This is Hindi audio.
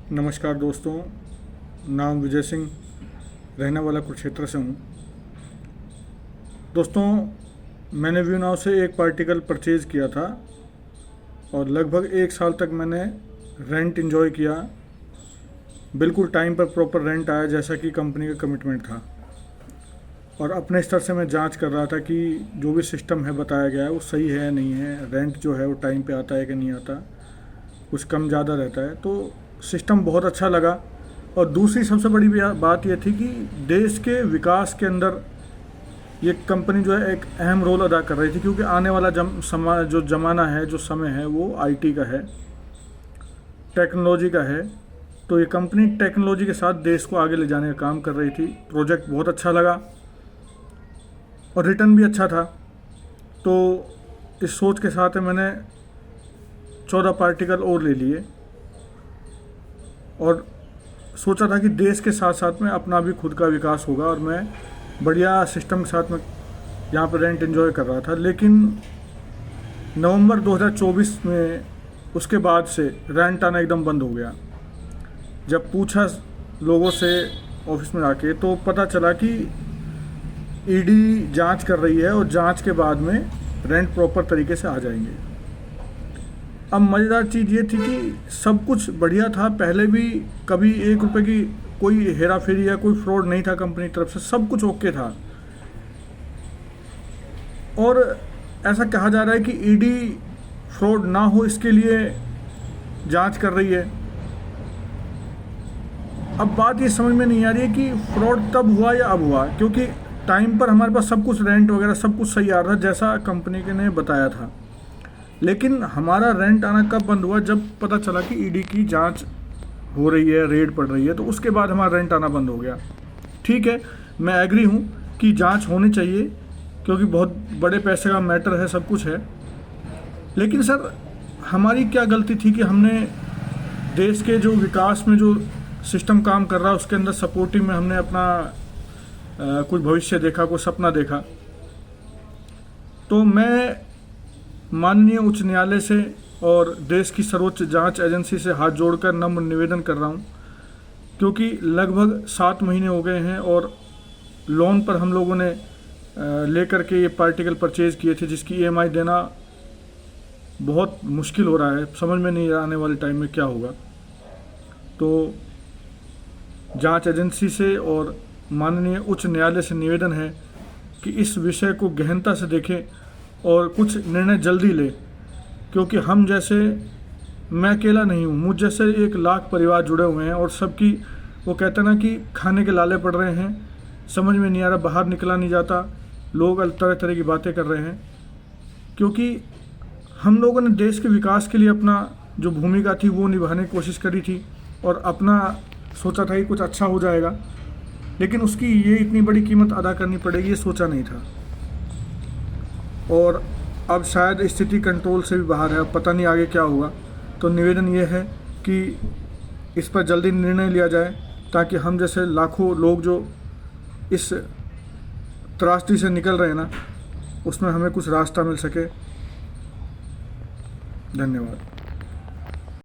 नमस्कार दोस्तों, नाम विजय सिंह, रहने वाला कुरुक्षेत्र से हूँ। दोस्तों, मैंने व्यू नाउ से एक पार्टिकल परचेज़ किया था और लगभग 1 साल तक मैंने रेंट एंजॉय किया। बिल्कुल टाइम पर प्रॉपर रेंट आया जैसा कि कंपनी का कमिटमेंट था। और अपने स्तर से मैं जांच कर रहा था कि जो भी सिस्टम है बताया गया है वो सही है या नहीं है, रेंट जो है वो टाइम पे आता है कि नहीं आता, कुछ कम ज़्यादा रहता है। तो सिस्टम बहुत अच्छा लगा। और दूसरी सबसे बड़ी बात यह थी कि देश के विकास के अंदर ये कंपनी जो है एक अहम रोल अदा कर रही थी, क्योंकि आने वाला जो ज़माना है, जो समय है, वो आईटी का है, टेक्नोलॉजी का है। तो ये कंपनी टेक्नोलॉजी के साथ देश को आगे ले जाने का काम कर रही थी। प्रोजेक्ट बहुत अच्छा लगा और रिटर्न भी अच्छा था। तो इस सोच के साथ मैंने 14 पार्टिकल और ले लिए और सोचा था कि देश के साथ साथ में अपना भी खुद का विकास होगा और मैं बढ़िया सिस्टम के साथ में यहाँ पर रेंट एंजॉय कर रहा था। लेकिन नवंबर 2024 में उसके बाद से रेंट आना एकदम बंद हो गया। जब पूछा लोगों से ऑफिस में आके तो पता चला कि ईडी जांच कर रही है और जांच के बाद में रेंट प्रॉपर तरीके से आ जाएंगे। अब मज़ेदार चीज़ ये थी कि सब कुछ बढ़िया था, पहले भी कभी 1 रुपये की कोई हेरा फेरी या कोई फ्रॉड नहीं था कंपनी की तरफ से, सब कुछ ओके था। और ऐसा कहा जा रहा है कि ईडी फ्रॉड ना हो इसके लिए जांच कर रही है। अब बात ये समझ में नहीं आ रही है कि फ्रॉड तब हुआ या अब हुआ, क्योंकि टाइम पर हमारे पास सब कुछ रेंट वगैरह सब कुछ सही आ रहा था जैसा कंपनी के ने बताया था। लेकिन हमारा रेंट आना कब बंद हुआ? जब पता चला कि ईडी की जांच हो रही है, रेड पड़ रही है, तो उसके बाद हमारा रेंट आना बंद हो गया। ठीक है, मैं एग्री हूँ कि जांच होनी चाहिए क्योंकि बहुत बड़े पैसे का मैटर है, सब कुछ है। लेकिन सर, हमारी क्या गलती थी कि हमने देश के जो विकास में जो सिस्टम काम कर रहा है उसके अंदर सपोर्टिंग में हमने अपना कुछ भविष्य देखा, कोई सपना देखा। तो मैं माननीय उच्च न्यायालय से और देश की सर्वोच्च जांच एजेंसी से हाथ जोड़कर नम्र निवेदन कर रहा हूं, क्योंकि लगभग 7 महीने हो गए हैं और लोन पर हम लोगों ने लेकर के ये पार्टिकल परचेज़ किए थे, जिसकी ईएमआई देना बहुत मुश्किल हो रहा है। समझ में नहीं आने वाले टाइम में क्या होगा। तो जांच एजेंसी से और माननीय उच्च न्यायालय से निवेदन है कि इस विषय को गहनता से देखें और कुछ निर्णय जल्दी ले, क्योंकि हम जैसे, मैं अकेला नहीं हूँ, मुझ जैसे 1 लाख परिवार जुड़े हुए हैं और सबकी वो कहते हैं ना कि खाने के लाले पड़ रहे हैं, समझ में नहीं आ रहा, बाहर निकला नहीं जाता, लोग तरह तरह की बातें कर रहे हैं। क्योंकि हम लोगों ने देश के विकास के लिए अपना जो भूमिका थी वो निभाने की कोशिश करी थी और अपना सोचा था कि कुछ अच्छा हो जाएगा, लेकिन उसकी ये इतनी बड़ी कीमत अदा करनी पड़ेगी ये सोचा नहीं था। और अब शायद स्थिति कंट्रोल से भी बाहर है, अब पता नहीं आगे क्या होगा। तो निवेदन ये है कि इस पर जल्दी निर्णय लिया जाए ताकि हम जैसे लाखों लोग जो इस त्रासदी से निकल रहे हैं ना, उसमें हमें कुछ रास्ता मिल सके। धन्यवाद।